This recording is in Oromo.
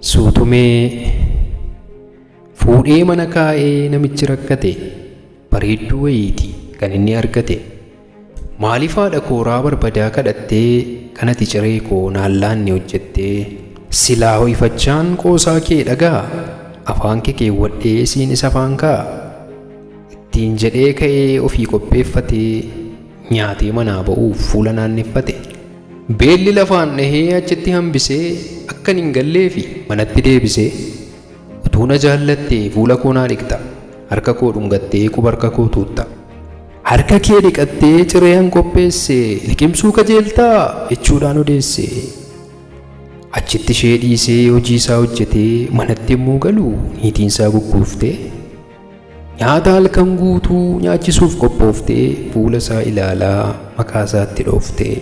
Suutumee fuudhee mana kaa'ee namichi rakkate bareedduu wayiiti kan inni argate. Maaliif haadha kooraa barbadaa kadhattee kanati ciree koo naallaanni hojjettee silaa ho'ifachaan qoosaa kee dhagaa afaan kee keewwadhee siinis afaan kaa ittiin jedhee ka'ee ofii qopheeffatee nyaatee manaa ba'uuf fuula naanneffate. Beelli lafaan dhahee achitti hambisee akkan hin galleefi manatti deebisee utuu na jaallattee fuula koo naa dhiqxa harka koo dhungattee quba harka koo tuutta. Harka kee dhiqattee cireen qopheesse liqimsuu kajeeltaa jechuudhaan odeesse. Achitti ishee dhiisee hojii isaa hojjetee manatti yommuu galu niitiin isaa gugguuftee nyaata halkan guutuu nyaachisuuf qophooftee fuula isaa ilaalaa maqaa isaatti dhooftee.